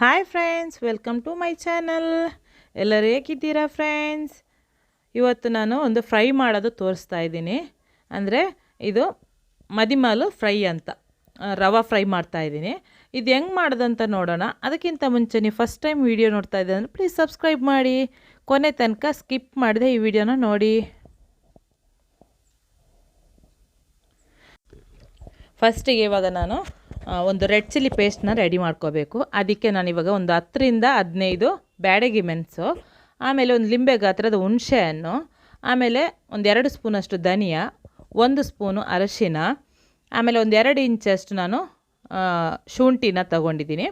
Hi friends, welcome to my channel. ಎಲ್ಲರೂ ಹೇಗಿದ್ದೀರಾ friends? ಇವತ್ತು ನಾನು ಒಂದು ಫ್ರೈ ಮಾಡೋದು ತೋರಿಸ್ತಾ ಇದ್ದೀನಿ. ಅಂದರೆ ಇದು ಮದಿಮಾಲು ಫ್ರೈ ಅಂತ ರವಾ ಫ್ರೈ ಮಾಡ್ತಾಯಿದ್ದೀನಿ. ಇದು ಹೆಂಗೆ ಮಾಡೋದಂತ ನೋಡೋಣ. ಅದಕ್ಕಿಂತ ಮುಂಚೆ ನೀವು ಫಸ್ಟ್ ಟೈಮ್ ವೀಡಿಯೋ ನೋಡ್ತಾ ಇದ್ದೆ ಅಂದರೆ ಪ್ಲೀಸ್ ಸಬ್ಸ್ಕ್ರೈಬ್ ಮಾಡಿ. ಕೊನೆ ತನಕ ಸ್ಕಿಪ್ ಮಾಡಿದೆ ಈ ವಿಡಿಯೋನ ನೋಡಿ. ಫಸ್ಟಿಗೆ ಇವಾಗ ನಾನು ಒಂದು ರೆಡ್ ಚಿಲ್ಲಿ ಪೇಸ್ಟ್ನ ರೆಡಿ ಮಾಡ್ಕೋಬೇಕು. ಅದಕ್ಕೆ ನಾನಿವಾಗ ಒಂದು 10ರಿಂದ 15 ಬ್ಯಾಡಗಿ ಮೆಣಸು, ಆಮೇಲೆ ಒಂದು ಲಿಂಬೆ ಗಾತ್ರದ ಹುಣಸೆ ಹಣ್ಣು, ಆಮೇಲೆ ಒಂದು 2 ಸ್ಪೂನಷ್ಟು ಧನಿಯಾ, 1 ಸ್ಪೂನು ಅರಶಿನ, ಆಮೇಲೆ ಒಂದು 2 ಇಂಚಷ್ಟು ನಾನು ಶುಂಠಿನ ತಗೊಂಡಿದ್ದೀನಿ.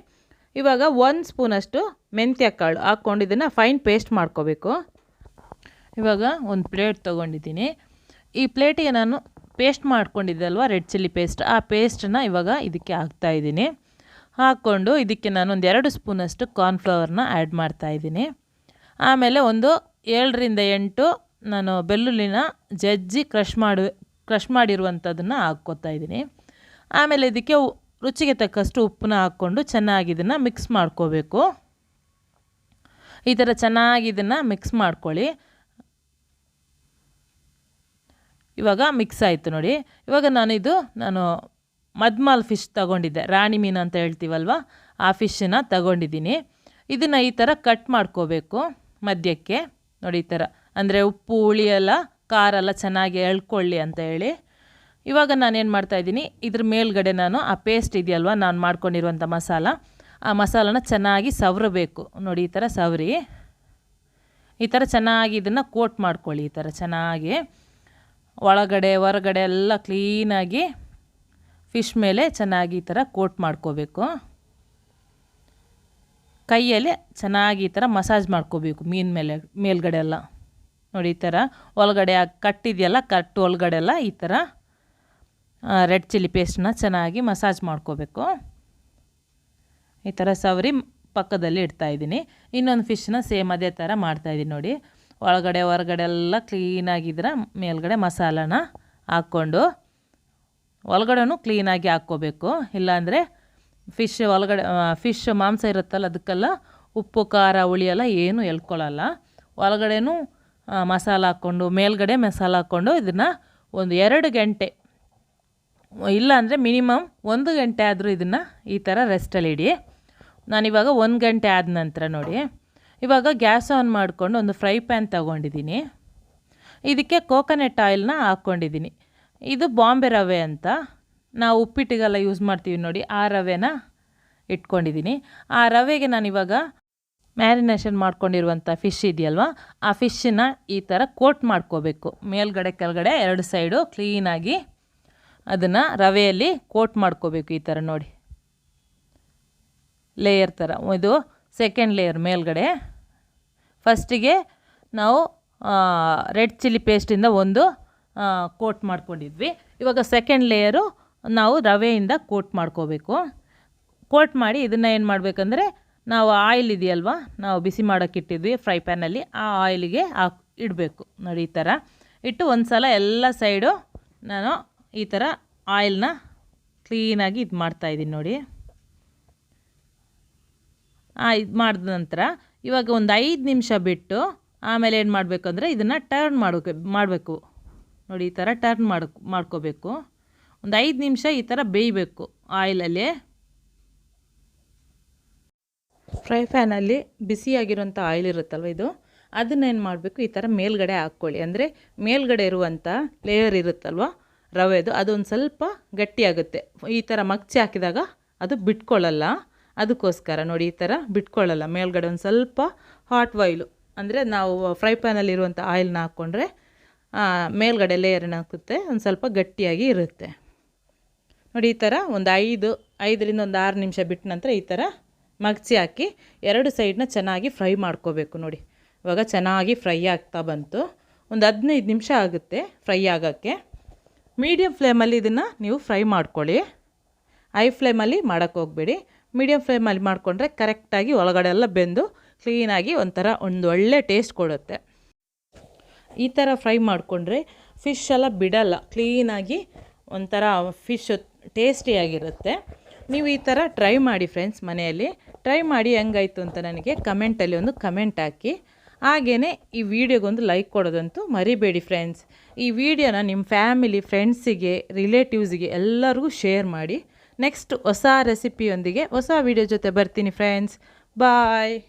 ಇವಾಗ 1 ಸ್ಪೂನಷ್ಟು ಮೆಂತ್ಯ ಕಾಳು ಹಾಕ್ಕೊಂಡು ಇದನ್ನು ಫೈನ್ ಪೇಸ್ಟ್ ಮಾಡ್ಕೋಬೇಕು. ಇವಾಗ ಒಂದು ಪ್ಲೇಟ್ ತೊಗೊಂಡಿದ್ದೀನಿ. ಈ ಪ್ಲೇಟಿಗೆ ನಾನು ಪೇಸ್ಟ್ ಮಾಡ್ಕೊಂಡಿದ್ದೆ ಅಲ್ವಾ ರೆಡ್ ಚಿಲ್ಲಿ ಪೇಸ್ಟ್, ಆ ಪೇಸ್ಟನ್ನ ಇವಾಗ ಇದಕ್ಕೆ ಹಾಕ್ತಾಯಿದ್ದೀನಿ. ಹಾಕ್ಕೊಂಡು ಇದಕ್ಕೆ ನಾನು ಒಂದು 2 ಸ್ಪೂನಷ್ಟು ಕಾರ್ನ್ಫ್ಲವರ್ನ ಆ್ಯಡ್ ಮಾಡ್ತಾಯಿದ್ದೀನಿ. ಆಮೇಲೆ ಒಂದು 7ರಿಂದ 8 ನಾನು ಬೆಳ್ಳುಳ್ಳಿನ ಜಜ್ಜಿ ಕ್ರಷ್ ಮಾಡಿರುವಂಥದ್ದನ್ನು ಹಾಕ್ಕೋತಾ ಇದ್ದೀನಿ. ಆಮೇಲೆ ಇದಕ್ಕೆ ರುಚಿಗೆ ತಕ್ಕಷ್ಟು ಉಪ್ಪನ್ನ ಹಾಕ್ಕೊಂಡು ಚೆನ್ನಾಗಿ ಇದನ್ನು ಮಿಕ್ಸ್ ಮಾಡ್ಕೋಬೇಕು. ಈ ಥರ ಚೆನ್ನಾಗಿ ಇದನ್ನು ಮಿಕ್ಸ್ ಮಾಡ್ಕೊಳ್ಳಿ. ಇವಾಗ ಮಿಕ್ಸ್ ಆಯಿತು ನೋಡಿ. ಇವಾಗ ನಾನು ಮದ್ಮಾಲ್ ಫಿಶ್ ತಗೊಂಡಿದ್ದೆ, ರಾಣಿ ಮೀನು ಅಂತ ಹೇಳ್ತೀವಲ್ವ, ಆ ಫಿಶನ್ನು ತಗೊಂಡಿದ್ದೀನಿ. ಇದನ್ನು ಈ ಥರ ಕಟ್ ಮಾಡ್ಕೋಬೇಕು ಮಧ್ಯಕ್ಕೆ ನೋಡಿ, ಈ ಥರ. ಅಂದರೆ ಉಪ್ಪು ಹುಳಿ ಎಲ್ಲ ಖಾರ ಎಲ್ಲ ಚೆನ್ನಾಗಿ ಎಳ್ಕೊಳ್ಳಿ ಅಂತ ಹೇಳಿ. ಇವಾಗ ನಾನೇನು ಮಾಡ್ತಾಯಿದ್ದೀನಿ, ಇದ್ರ ಮೇಲ್ಗಡೆ ನಾನು ಆ ಪೇಸ್ಟ್ ಇದೆಯಲ್ವ ನಾನು ಮಾಡ್ಕೊಂಡಿರುವಂಥ ಮಸಾಲ, ಆ ಮಸಾಲನ ಚೆನ್ನಾಗಿ ಸವರಬೇಕು ನೋಡಿ. ಈ ಥರ ಸವರಿ ಈ ಥರ ಚೆನ್ನಾಗಿ ಇದನ್ನು ಕೋಟ್ ಮಾಡ್ಕೊಳ್ಳಿ. ಈ ಥರ ಚೆನ್ನಾಗಿ ಒಳಗಡೆ ಹೊರಗಡೆ ಎಲ್ಲ ಕ್ಲೀನಾಗಿ ಫಿಶ್ ಮೇಲೆ ಚೆನ್ನಾಗಿ ಈ ಥರ ಕೋಟ್ ಮಾಡ್ಕೋಬೇಕು. ಕೈಯಲ್ಲಿ ಚೆನ್ನಾಗಿ ಈ ಥರ ಮಸಾಜ್ ಮಾಡ್ಕೋಬೇಕು ಮೀನು ಮೇಲ್ಗಡೆ ಎಲ್ಲ ನೋಡಿ. ಈ ಥರ ಒಳಗಡೆ ಕಟ್ಟಿದೆಯಲ್ಲ, ಕಟ್ಟು ಒಳಗಡೆ ಎಲ್ಲ ಈ ಥರ ರೆಡ್ ಚಿಲ್ಲಿ ಪೇಸ್ಟನ್ನ ಚೆನ್ನಾಗಿ ಮಸಾಜ್ ಮಾಡ್ಕೋಬೇಕು. ಈ ಥರ ಸವರಿ ಪಕ್ಕದಲ್ಲಿ ಇಡ್ತಾಯಿದ್ದೀನಿ. ಇನ್ನೊಂದು ಫಿಶ್ನ ಸೇಮ್ ಅದೇ ಥರ ಮಾಡ್ತಾಯಿದ್ದೀನಿ ನೋಡಿ. ಒಳಗಡೆ ಹೊರಗಡೆ ಎಲ್ಲ ಕ್ಲೀನಾಗಿದ್ರೆ ಮೇಲ್ಗಡೆ ಮಸಾಲಾನ ಹಾಕ್ಕೊಂಡು ಒಳಗಡೆನೂ ಕ್ಲೀನಾಗಿ ಹಾಕ್ಕೋಬೇಕು. ಇಲ್ಲಾಂದರೆ ಫಿಶ್ ಮಾಂಸ ಇರುತ್ತಲ್ಲ, ಅದಕ್ಕೆಲ್ಲ ಉಪ್ಪು ಖಾರ ಹುಳಿ ಎಲ್ಲ ಏನೂ ಎಳ್ಕೊಳ್ಳಲ್ಲ. ಒಳಗಡೆನೂ ಮಸಾಲ ಹಾಕ್ಕೊಂಡು ಮೇಲ್ಗಡೆ ಮಸಾಲ ಹಾಕ್ಕೊಂಡು ಇದನ್ನು ಒಂದು 2 ಗಂಟೆ, ಇಲ್ಲಾಂದರೆ ಮಿನಿಮಮ್ 1 ಗಂಟೆ ಆದರೂ ಇದನ್ನು ಈ ಥರ ರೆಸ್ಟಲ್ಲಿ ಇಡಿ. ನಾನಿವಾಗ 1 ಗಂಟೆ ಆದ ನಂತರ ನೋಡಿ, ಇವಾಗ ಗ್ಯಾಸ್ ಆನ್ ಮಾಡಿಕೊಂಡು ಒಂದು ಫ್ರೈ ಪ್ಯಾನ್ ತಗೊಂಡಿದ್ದೀನಿ. ಇದಕ್ಕೆ ಕೋಕೋನಟ್ ಆಯಿಲ್ನ ಹಾಕ್ಕೊಂಡಿದ್ದೀನಿ. ಇದು ಬಾಂಬೆ ರವೆ ಅಂತ ನಾವು ಉಪ್ಪಿಟ್ಟಿಗೆಲ್ಲ ಯೂಸ್ ಮಾಡ್ತೀವಿ ನೋಡಿ, ಆ ರವೆನ ಇಟ್ಕೊಂಡಿದ್ದೀನಿ. ಆ ರವೆಗೆ ನಾನಿವಾಗ ಮ್ಯಾರಿನೇಷನ್ ಮಾಡ್ಕೊಂಡಿರುವಂಥ ಫಿಶ್ ಇದೆಯಲ್ವ, ಆ ಫಿಶನ್ನ ಈ ಥರ ಕೋಟ್ ಮಾಡ್ಕೋಬೇಕು. ಮೇಲ್ಗಡೆ ಕೆಳಗಡೆ 2 ಸೈಡು ಕ್ಲೀನಾಗಿ ಅದನ್ನು ರವೆಯಲ್ಲಿ ಕೋಟ್ ಮಾಡ್ಕೋಬೇಕು. ಈ ಥರ ನೋಡಿ, ಲೇಯರ್ ಥರ. ಇದು ಸೆಕೆಂಡ್ ಲೇಯರ್ ಮೇಲ್ಗಡೆ. ಫಸ್ಟಿಗೆ ನಾವು ರೆಡ್ ಚಿಲ್ಲಿ ಪೇಸ್ಟಿಂದ ಒಂದು ಕೋಟ್ ಮಾಡ್ಕೊಂಡಿದ್ವಿ. ಇವಾಗ ಸೆಕೆಂಡ್ ಲೇಯರು ನಾವು ರವೆಯಿಂದ ಕೋಟ್ ಮಾಡ್ಕೋಬೇಕು. ಕೋಟ್ ಮಾಡಿ ಇದನ್ನು ಏನು ಮಾಡಬೇಕಂದ್ರೆ, ನಾವು ಆಯಿಲ್ ಇದೆಯಲ್ವ ನಾವು ಬಿಸಿ ಮಾಡೋಕ್ಕಿಟ್ಟಿದ್ವಿ ಫ್ರೈ ಪ್ಯಾನಲ್ಲಿ, ಆ ಆಯಿಲಿಗೆ ಇಡಬೇಕು ನೋಡಿ. ಈ ಥರ ಇಟ್ಟು ಒಂದು ಸಲ ಎಲ್ಲ ಸೈಡು ನಾನು ಈ ಥರ ಆಯಿಲ್ನ ಕ್ಲೀನಾಗಿ ಇದು ಮಾಡ್ತಾಯಿದ್ದೀನಿ ನೋಡಿ. ಇದು ಮಾಡಿದ ನಂತರ ಇವಾಗ ಒಂದು 5 ನಿಮಿಷ ಬಿಟ್ಟು ಆಮೇಲೆ ಏನು ಮಾಡಬೇಕಂದ್ರೆ ಇದನ್ನು ಟರ್ನ್ ಮಾಡಬೇಕು ನೋಡಿ. ಈ ಥರ ಟರ್ನ್ ಮಾಡ್ಕೋಬೇಕು. ಒಂದು 5 ನಿಮಿಷ ಈ ಥರ ಬೇಯಬೇಕು ಆಯಿಲಲ್ಲಿ. ಫ್ರೈ ಪ್ಯಾನಲ್ಲಿ ಬಿಸಿಯಾಗಿರೋಂಥ ಆಯಿಲ್ ಇರುತ್ತಲ್ವ, ಇದು ಅದನ್ನೇನು ಮಾಡಬೇಕು, ಈ ಥರ ಮೇಲ್ಗಡೆ ಹಾಕ್ಕೊಳ್ಳಿ. ಅಂದರೆ ಮೇಲ್ಗಡೆ ಇರುವಂಥ ಲೇಯರ್ ಇರುತ್ತಲ್ವ ರವೆದು, ಅದೊಂದು ಸ್ವಲ್ಪ ಗಟ್ಟಿಯಾಗುತ್ತೆ. ಈ ಥರ ಮಗ್ಚಿ ಹಾಕಿದಾಗ ಅದು ಬಿಟ್ಕೊಳ್ಳಲ್ಲ. ಅದಕ್ಕೋಸ್ಕರ ನೋಡಿ, ಈ ಥರ ಬಿಟ್ಕೊಳ್ಳಲ್ಲ. ಮೇಲ್ಗಡೆ ಒಂದು ಸ್ವಲ್ಪ ಹಾಟ್ ಆಯಿಲು, ಅಂದರೆ ನಾವು ಫ್ರೈ ಪ್ಯಾನಲ್ಲಿರುವಂಥ ಆಯಿಲ್ನ ಹಾಕ್ಕೊಂಡ್ರೆ ಮೇಲ್ಗಡೆ ಲೇಯರ್ ಏನಾಗುತ್ತೆ, ಒಂದು ಸ್ವಲ್ಪ ಗಟ್ಟಿಯಾಗಿ ಇರುತ್ತೆ ನೋಡಿ. ಈ ಥರ ಒಂದು 5ರಿಂದ ಒಂದು 6 ನಿಮಿಷ ಬಿಟ್ಟ ನಂತರ ಈ ಥರ ಮಗ್ಚಿ ಹಾಕಿ 2 ಸೈಡನ್ನ ಚೆನ್ನಾಗಿ ಫ್ರೈ ಮಾಡ್ಕೋಬೇಕು ನೋಡಿ. ಇವಾಗ ಚೆನ್ನಾಗಿ ಫ್ರೈ ಆಗ್ತಾ ಬಂತು. ಒಂದು 15 ನಿಮಿಷ ಆಗುತ್ತೆ ಫ್ರೈ ಆಗೋಕ್ಕೆ. ಮೀಡಿಯಮ್ ಫ್ಲೇಮಲ್ಲಿ ಇದನ್ನು ನೀವು ಫ್ರೈ ಮಾಡ್ಕೊಳ್ಳಿ. ಹೈ ಫ್ಲೇಮಲ್ಲಿ ಮಾಡೋಕ್ಕೆ ಹೋಗಬೇಡಿ. ಮೀಡಿಯಮ್ ಫ್ಲೇಮಲ್ಲಿ ಮಾಡಿಕೊಂಡ್ರೆ ಕರೆಕ್ಟಾಗಿ ಒಳಗಡೆ ಎಲ್ಲ ಬೆಂದು ಕ್ಲೀನಾಗಿ ಒಂದು ಒಳ್ಳೆ ಟೇಸ್ಟ್ ಕೊಡುತ್ತೆ. ಈ ಥರ ಫ್ರೈ ಮಾಡಿಕೊಂಡ್ರೆ ಫಿಶ್ ಎಲ್ಲ ಬಿಡಲ್ಲ, ಕ್ಲೀನಾಗಿ ಒಂಥರ ಫಿಶ್ ಟೇಸ್ಟಿಯಾಗಿರುತ್ತೆ. ನೀವು ಈ ಥರ ಟ್ರೈ ಮಾಡಿ ಫ್ರೆಂಡ್ಸ್, ಮನೆಯಲ್ಲಿ ಟ್ರೈ ಮಾಡಿ ಹೆಂಗಾಯಿತು ಅಂತ ನನಗೆ ಕಮೆಂಟಲ್ಲಿ ಒಂದು ಕಮೆಂಟ್ ಹಾಕಿ. ಹಾಗೆಯೇ ಈ ವಿಡಿಯೋಗೊಂದು ಲೈಕ್ ಕೊಡೋದಂತೂ ಮರಿಬೇಡಿ ಫ್ರೆಂಡ್ಸ್. ಈ ವಿಡಿಯೋನ ನಿಮ್ಮ ಫ್ಯಾಮಿಲಿ, ಫ್ರೆಂಡ್ಸಿಗೆ, ರಿಲೇಟಿವ್ಸಿಗೆ ಎಲ್ಲರಿಗೂ ಶೇರ್ ಮಾಡಿ. ನೆಕ್ಸ್ಟ್ ಹೊಸ ರೆಸಿಪಿಯೊಂದಿಗೆ ಹೊಸ ವಿಡಿಯೋ ಜೊತೆ ಬರ್ತೀನಿ ಫ್ರೆಂಡ್ಸ್. ಬಾಯ್.